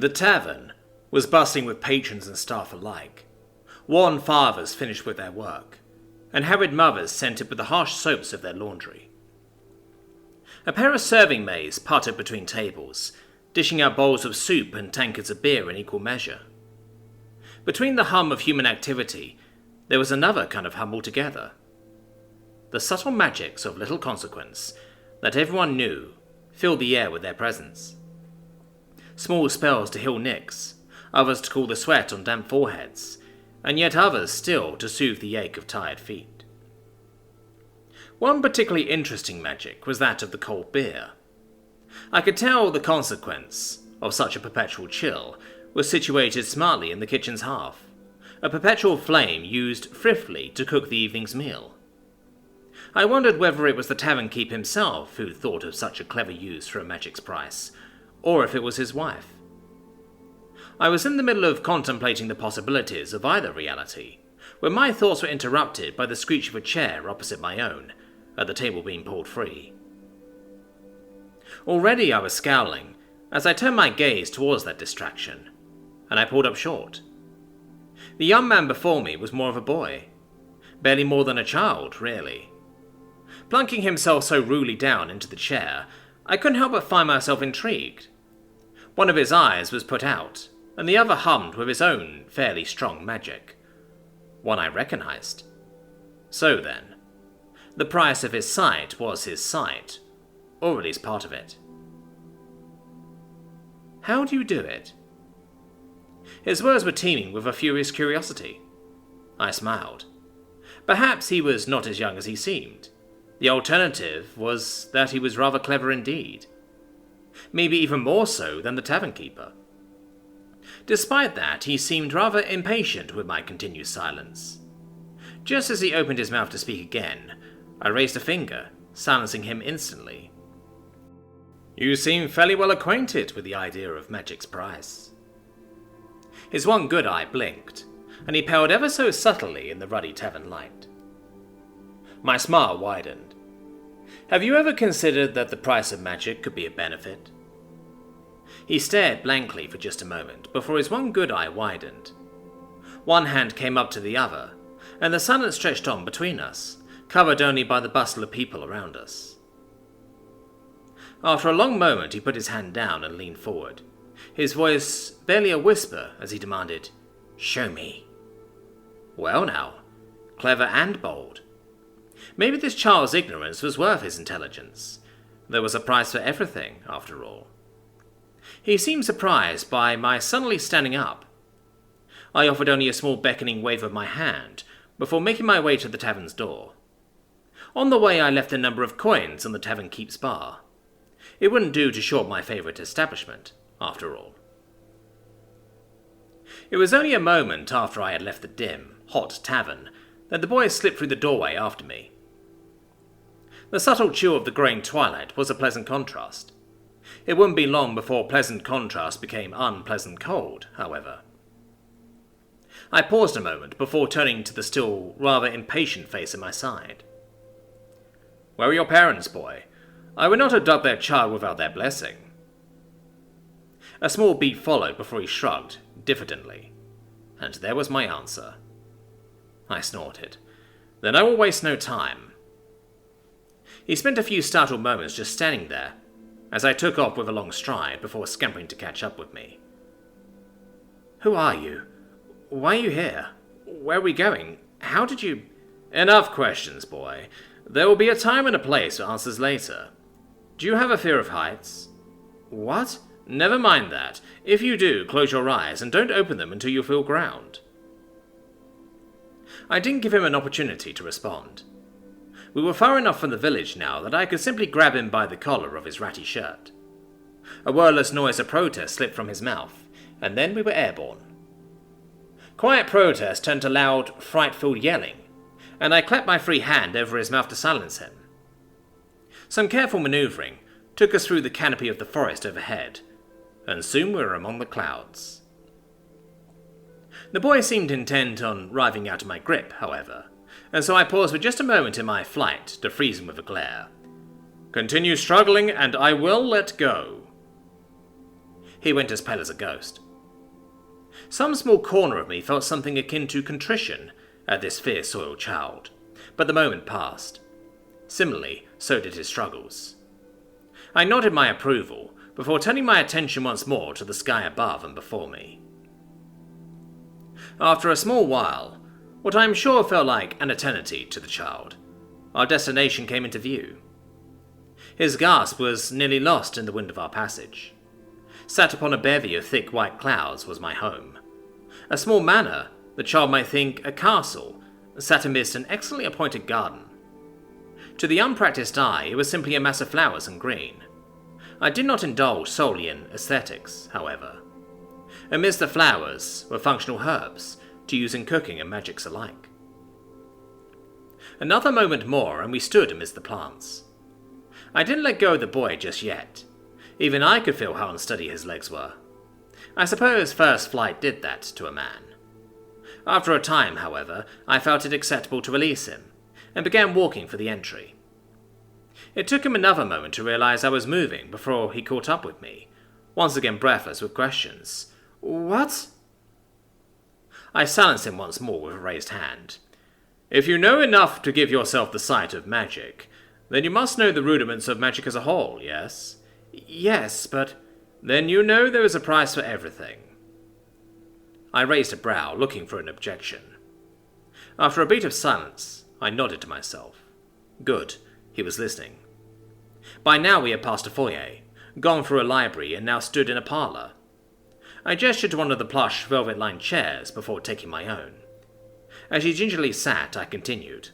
The tavern was bustling with patrons and staff alike. Worn fathers finished with their work, and harried mothers scented with the harsh soaps of their laundry. A pair of serving maids puttered between tables, dishing out bowls of soup and tankards of beer in equal measure. Between the hum of human activity, there was another kind of hum altogether. The subtle magics of little consequence that everyone knew filled the air with their presence. Small spells to heal nicks, others to cool the sweat on damp foreheads, and yet others still to soothe the ache of tired feet. One particularly interesting magic was that of the cold beer. I could tell the consequence of such a perpetual chill was situated smartly in the kitchen's hearth, a perpetual flame used thriftily to cook the evening's meal. I wondered whether it was the tavern keep himself who thought of such a clever use for a magic's price, or if it was his wife. I was in the middle of contemplating the possibilities of either reality, when my thoughts were interrupted by the screech of a chair opposite my own, at the table being pulled free. Already I was scowling as I turned my gaze towards that distraction, and I pulled up short. The young man before me was more of a boy, barely more than a child, really. Plunking himself so rudely down into the chair, I couldn't help but find myself intrigued. One of his eyes was put out, and the other hummed with his own fairly strong magic. One I recognized. So then, the price of his sight was his sight, or at least part of it. How do you do it? His words were teeming with a furious curiosity. I smiled. Perhaps he was not as young as he seemed. The alternative was that he was rather clever indeed. Maybe even more so than the tavern keeper. Despite that, he seemed rather impatient with my continued silence. Just as he opened his mouth to speak again, I raised a finger, silencing him instantly. You seem fairly well acquainted with the idea of magic's price. His one good eye blinked, and he paled ever so subtly in the ruddy tavern light. My smile widened. Have you ever considered that the price of magic could be a benefit? He stared blankly for just a moment before his one good eye widened. One hand came up to the other, and the silence stretched on between us, covered only by the bustle of people around us. After a long moment he put his hand down and leaned forward, his voice barely a whisper as he demanded, "Show me." Well now, clever and bold. Maybe this child's ignorance was worth his intelligence. There was a price for everything, after all. He seemed surprised by my suddenly standing up. I offered only a small beckoning wave of my hand before making my way to the tavern's door. On the way I left a number of coins on the tavern keep's bar. It wouldn't do to short my favourite establishment, after all. It was only a moment after I had left the dim, hot tavern that the boy slipped through the doorway after me. The subtle chill of the growing twilight was a pleasant contrast. It wouldn't be long before pleasant contrast became unpleasant cold, however. I paused a moment before turning to the still rather impatient face at my side. Where are your parents, boy? I would not adopt their child without their blessing. A small beat followed before he shrugged, diffidently, and there was my answer. I snorted. Then I will waste no time. He spent a few startled moments just standing there, as I took off with a long stride before scampering to catch up with me. Who are you? Why are you here? Where are we going? How did you... Enough questions, boy. There will be a time and a place for answers later. Do you have a fear of heights? What? Never mind that. If you do, close your eyes and don't open them until you feel ground. I didn't give him an opportunity to respond. We were far enough from the village now that I could simply grab him by the collar of his ratty shirt. A wordless noise of protest slipped from his mouth, and then we were airborne. Quiet protest turned to loud, fright-filled yelling, and I clapped my free hand over his mouth to silence him. Some careful manoeuvring took us through the canopy of the forest overhead, and soon we were among the clouds. The boy seemed intent on writhing out of my grip, however, and so I paused for just a moment in my flight to freeze him with a glare. Continue struggling, and I will let go. He went as pale as a ghost. Some small corner of me felt something akin to contrition at this fear-soiled child, but the moment passed. Similarly, so did his struggles. I nodded my approval before turning my attention once more to the sky above and before me. After a small while, what I am sure felt like an eternity to the child, our destination came into view. His gasp was nearly lost in the wind of our passage. Sat upon a bevy of thick white clouds was my home. A small manor, the child might think a castle, sat amidst an excellently appointed garden. To the unpracticed eye, it was simply a mass of flowers and green. I did not indulge solely in aesthetics, however. Amidst the flowers were functional herbs to use in cooking and magics alike. Another moment more and we stood amidst the plants. I didn't let go of the boy just yet. Even I could feel how unsteady his legs were. I suppose first flight did that to a man. After a time, however, I felt it acceptable to release him, and began walking for the entry. It took him another moment to realize I was moving before he caught up with me, once again breathless with questions. "What?" I silenced him once more with a raised hand. "If you know enough to give yourself the sight of magic, then you must know the rudiments of magic as a whole, yes?" "Yes, but—" "Then you know there is a price for everything." I raised a brow, looking for an objection. After a beat of silence, I nodded to myself. Good, he was listening. By now we had passed a foyer, gone through a library, and now stood in a parlour. I gestured to one of the plush, velvet-lined chairs before taking my own. As he gingerly sat, I continued.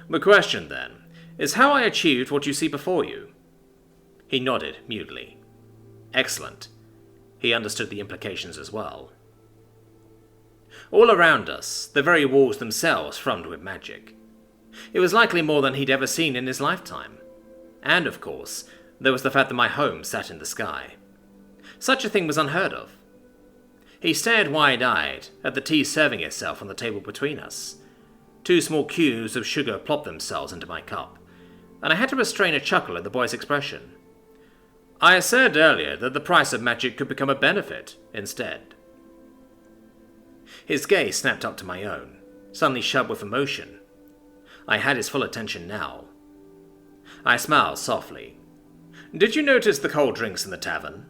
"The question, then, is how I achieved what you see before you." He nodded mutely. Excellent. He understood the implications as well. All around us, the very walls themselves thrummed with magic. It was likely more than he'd ever seen in his lifetime. And, of course, there was the fact that my home sat in the sky. Such a thing was unheard of. He stared wide-eyed at the tea serving itself on the table between us. 2 small cubes of sugar plopped themselves into my cup, and I had to restrain a chuckle at the boy's expression. I said earlier that the price of magic could become a benefit instead. His gaze snapped up to my own, suddenly shut with emotion. I had his full attention now. I smiled softly. "Did you notice the cold drinks in the tavern?"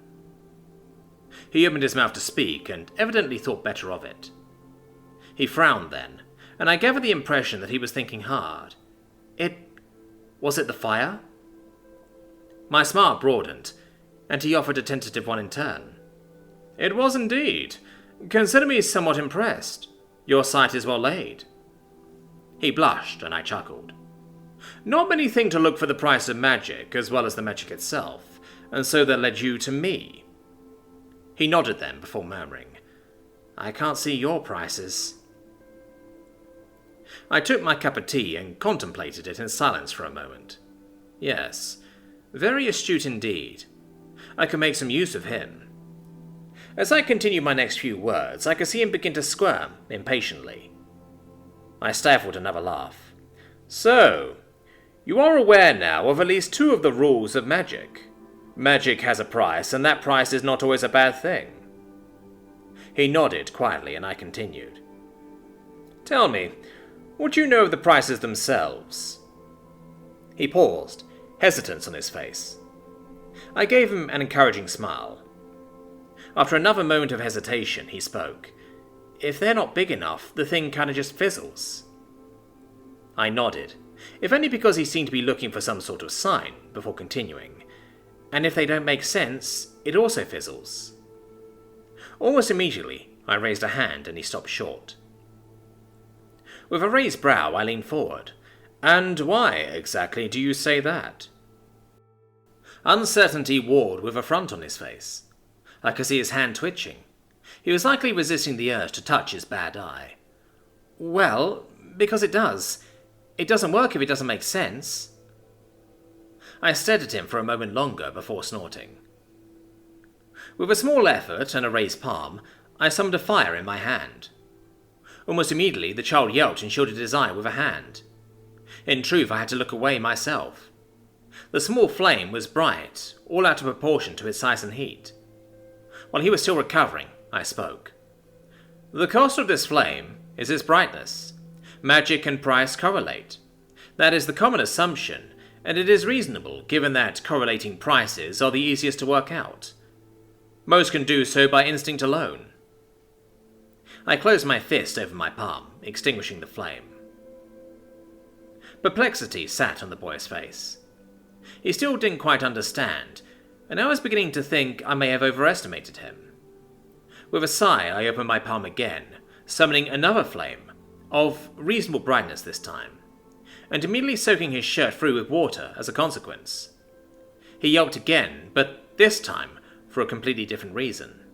He opened his mouth to speak and evidently thought better of it. He frowned then, and I gathered the impression that he was thinking hard. Was it the fire? My smile broadened, and he offered a tentative one in turn. "It was indeed. Consider me somewhat impressed. Your sight is well laid." He blushed, and I chuckled. "Not many think to look for the price of magic as well as the magic itself, and so that led you to me." He nodded then before murmuring, "I can't see your prices." I took my cup of tea and contemplated it in silence for a moment. Yes, very astute indeed. I could make some use of him. As I continued my next few words, I could see him begin to squirm impatiently. I stifled another laugh. "So, you are aware now of at least 2 of the rules of magic. Magic has a price, and that price is not always a bad thing." He nodded quietly, and I continued. "Tell me, what do you know of the prices themselves?" He paused, hesitance on his face. I gave him an encouraging smile. After another moment of hesitation, he spoke. "If they're not big enough, the thing kinda just fizzles." I nodded, if only because he seemed to be looking for some sort of sign, before continuing. "And if they don't make sense, it also fizzles." Almost immediately, I raised a hand and he stopped short. With a raised brow, I leaned forward. "And why, exactly, do you say that?" Uncertainty warred with affront on his face. I could see his hand twitching. He was likely resisting the urge to touch his bad eye. "Well, because it does. It doesn't work if it doesn't make sense." I stared at him for a moment longer before snorting. With a small effort and a raised palm, I summoned a fire in my hand. Almost immediately, the child yelped and shielded his eye with a hand. In truth, I had to look away myself. The small flame was bright, all out of proportion to its size and heat. While he was still recovering, I spoke. The cost of this flame is its brightness. Magic and price correlate. That is the common assumption, and it is reasonable given that correlating prices are the easiest to work out. Most can do so by instinct alone. I closed my fist over my palm, extinguishing the flame. Perplexity sat on the boy's face. He still didn't quite understand, and I was beginning to think I may have overestimated him. With a sigh, I opened my palm again, summoning another flame, of reasonable brightness this time, and immediately soaking his shirt through with water as a consequence. He yelped again, but this time for a completely different reason.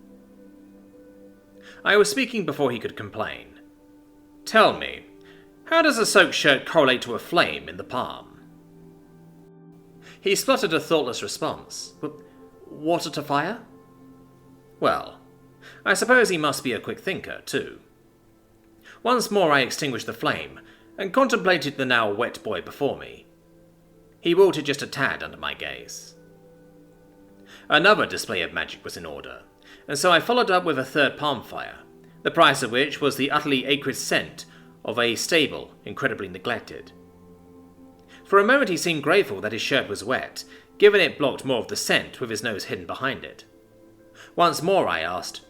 I was speaking before he could complain. Tell me, how does a soaked shirt correlate to a flame in the palm? He spluttered a thoughtless response. Water to fire? Well, I suppose he must be a quick thinker, too. Once more I extinguished the flame, and contemplated the now wet boy before me. He wilted just a tad under my gaze. Another display of magic was in order, and so I followed up with a third palm fire, the price of which was the utterly acrid scent of a stable incredibly neglected. For a moment he seemed grateful that his shirt was wet, given it blocked more of the scent with his nose hidden behind it. Once more I asked,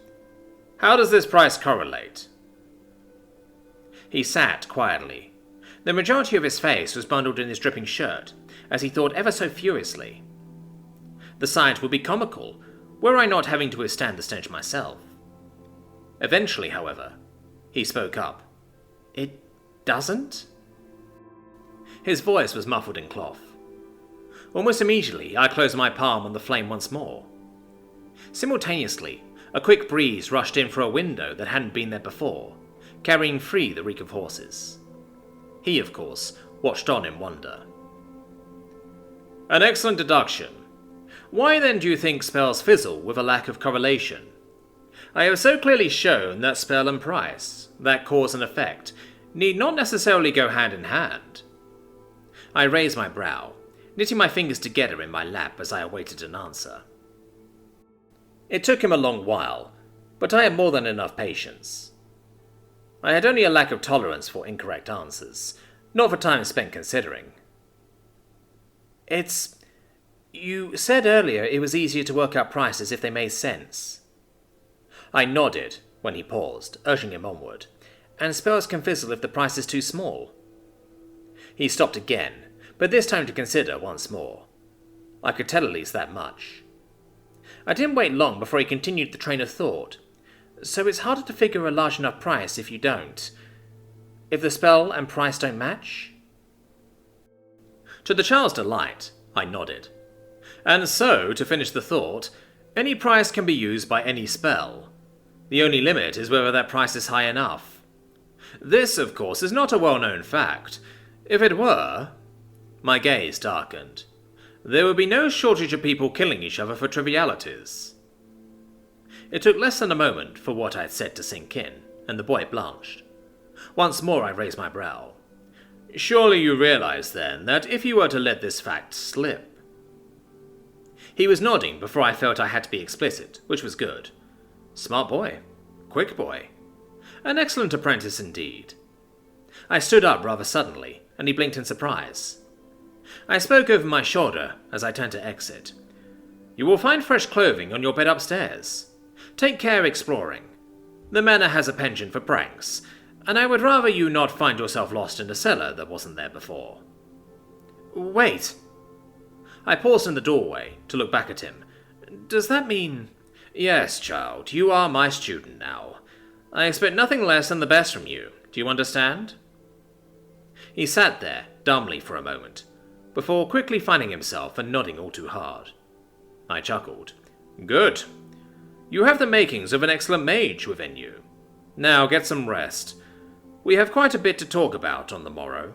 "How does this price correlate?" He sat quietly. The majority of his face was bundled in his dripping shirt, as he thought ever so furiously. The sight would be comical, were I not having to withstand the stench myself. Eventually, however, he spoke up. "It doesn't?" His voice was muffled in cloth. Almost immediately, I closed my palm on the flame once more. Simultaneously, a quick breeze rushed in through a window that hadn't been there before, carrying free the reek of horses. He, of course, watched on in wonder. An excellent deduction. Why then do you think spells fizzle with a lack of correlation? I have so clearly shown that spell and price, that cause and effect, need not necessarily go hand in hand. I raised my brow, knitting my fingers together in my lap as I awaited an answer. It took him a long while, but I had more than enough patience. I had only a lack of tolerance for incorrect answers, not for time spent considering. You said earlier it was easier to work out prices if they made sense. I nodded when he paused, urging him onward, and spells can fizzle if the price is too small. He stopped again, but this time to consider once more. I could tell at least that much. I didn't wait long before he continued the train of thought. So it's harder to figure a large enough price if you don't. If the spell and price don't match? To the child's delight, I nodded. And so, to finish the thought, any price can be used by any spell. The only limit is whether that price is high enough. This, of course, is not a well-known fact. If it were... My gaze darkened. There would be no shortage of people killing each other for trivialities. It took less than a moment for what I had said to sink in, and the boy blanched. Once more I raised my brow. Surely you realize, then, that if you were to let this fact slip... He was nodding before I felt I had to be explicit, which was good. Smart boy. Quick boy. An excellent apprentice indeed. I stood up rather suddenly, and he blinked in surprise. I spoke over my shoulder as I turned to exit. You will find fresh clothing on your bed upstairs. Take care exploring. The manor has a penchant for pranks, and I would rather you not find yourself lost in a cellar that wasn't there before. Wait. I paused in the doorway to look back at him. Does that mean... Yes, child, you are my student now. I expect nothing less than the best from you. Do you understand? He sat there, dumbly for a moment, before quickly finding himself and nodding all too hard. I chuckled. Good. You have the makings of an excellent mage within you. Now get some rest. We have quite a bit to talk about on the morrow.